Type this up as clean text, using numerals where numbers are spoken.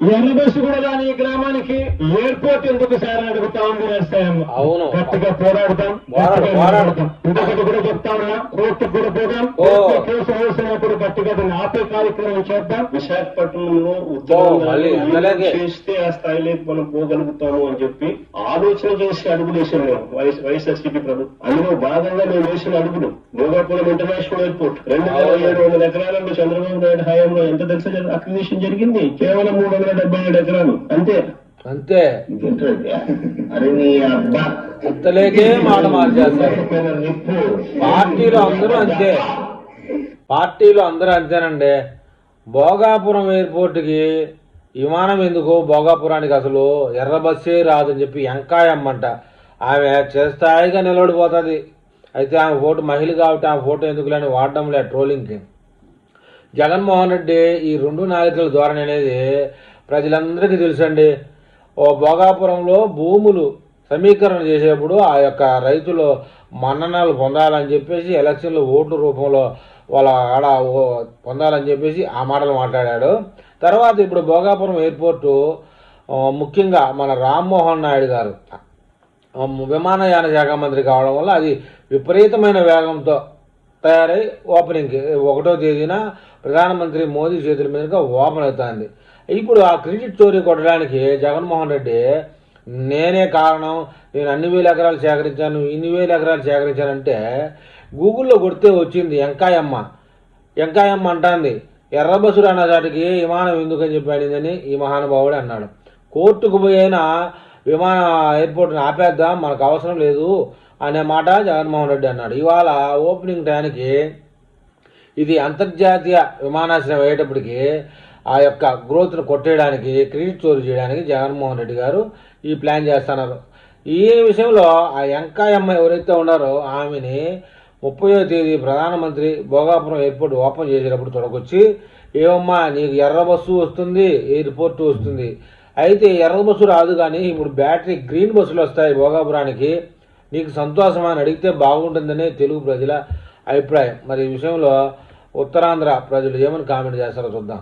ఎర్రబస్సు కూడా కానీ ఈ గ్రామానికి ఎయిర్పోర్ట్ ఎందుకు సార్ అడుగుతా ఉంది వ్యవసాయం. అవును, గట్టిగా పోరాడతాం. ఇంకొకటి కూడా చెప్తా ఉన్నా, కోర్టుకు కూడా పోదాం. కేసు వేసినప్పుడు గట్టిగా దాన్ని ఆపే కార్యక్రమం చేద్దాం. విశాఖపట్నంలో ఉద్యోగం చేస్తే ఆ స్థాయిలోకి మనం పోగలుగుతాము అని చెప్పి ఆలోచన చేసి అడుగులు వేసాం మేము వైఎస్ఆర్సీపీ ప్రభుత్వం. అందులో భాగంగా మేము వేసిన అడుగులు భోగాపురం ఇంటర్నేషనల్ ఎయిర్పోర్ట్ 2700 ఎకరాలలో చంద్రబాబు నాయుడు హయాంలో ఎంత తెలుసా అక్విజిషన్ జరిగింది? కేవలం 377 ఎకరాలు అంతే. అంతే. అరే నీ అబ్బా, అంతలేకే మాట మార్చేస్తారు. పార్టీలు అందరూ అంతేనండి. భోగాపురం ఎయిర్పోర్ట్కి విమానం ఎందుకు? భోగాపురానికి అసలు ఎర్ర బస్సే రాదని చెప్పి ఎంకాయమ్మంట ఆమె చేస్తాయిగా నిలబడిపోతుంది. అయితే ఆమె ఫోటో మహిళ కాబట్టి ఆమె ఫోటో ఎందుకు లేని వాడడం లే ట్రోలింగ్కి. జగన్మోహన్ రెడ్డి ఈ 2 నాయకుల ధోరణి అనేది ప్రజలందరికీ తెలుసండి. ఓ భోగాపురంలో భూములు సమీకరణ చేసేప్పుడు ఆ యొక్క రైతులు మన్ననలు పొందాలని చెప్పేసి ఎలక్షన్లు ఓట్ల రూపంలో వాళ్ళ ఆడ పొందాలని చెప్పేసి ఆ మాటలు మాట్లాడాడు. తర్వాత ఇప్పుడు భోగాపురం ఎయిర్పోర్టు ముఖ్యంగా మన రామ్మోహన్ నాయుడు గారు విమానయాన శాఖ మంత్రి కావడం వల్ల అది విపరీతమైన వేగంతో తయారై ఓపెనింగ్కి 1వ తేదీన ప్రధానమంత్రి మోదీ చేతుల మీదుగా ఓపెన్ అవుతుంది. ఇప్పుడు ఆ క్రెడిట్ స్టోరీ కొట్టడానికి జగన్మోహన్ రెడ్డి నేనే కారణం, నేను అన్ని వేల ఎకరాలు సేకరించాను, ఇన్ని వేల ఎకరాలు సేకరించానంటే గూగుల్లో కొడితే వచ్చింది ఎంకాయమ్మ అంటుంది ఎర్రబసుడు అన్నదాటికి విమానం ఎందుకని చెప్పాడిందని ఈ మహానుభావుడు అన్నాడు. కోర్టుకు పోయినా విమాన ఎయిర్పోర్ట్ని ఆపేద్దాం, మనకు అవసరం లేదు అనే మాట జగన్మోహన్ రెడ్డి అన్నాడు. ఇవాళ ఓపెనింగ్ టైంకి ఇది అంతర్జాతీయ విమానాశ్రయం అయ్యేటప్పటికి ఆ యొక్క గ్రోత్ను కొట్టేయడానికి, క్రెడిట్ స్టోరీ చేయడానికి జగన్మోహన్ రెడ్డి గారు ఈ ప్లాన్ చేస్తున్నారు. ఈ విషయంలో ఆ ఎంకాయమ్మ ఎవరైతే ఉన్నారో ఆమెని 30వ తేదీ ప్రధానమంత్రి భోగాపురం ఎయిర్పోర్ట్ ఓపెన్ చేసేటప్పుడు తొడగొచ్చి, ఏమమ్మా నీకు ఎర్ర బస్సు వస్తుంది, ఎయిర్పోర్టు వస్తుంది, అయితే ఎర్ర బస్సు రాదు కానీ ఇప్పుడు బ్యాటరీ గ్రీన్ బస్సులు వస్తాయి భోగాపురానికి, నీకు సంతోషమా అని అడిగితే బాగుంటుందని తెలుగు ప్రజల అభిప్రాయం. మరి ఈ విషయంలో ఉత్తరాంధ్ర ప్రజలు ఏమని కామెంట్ చేస్తారో చూద్దాం.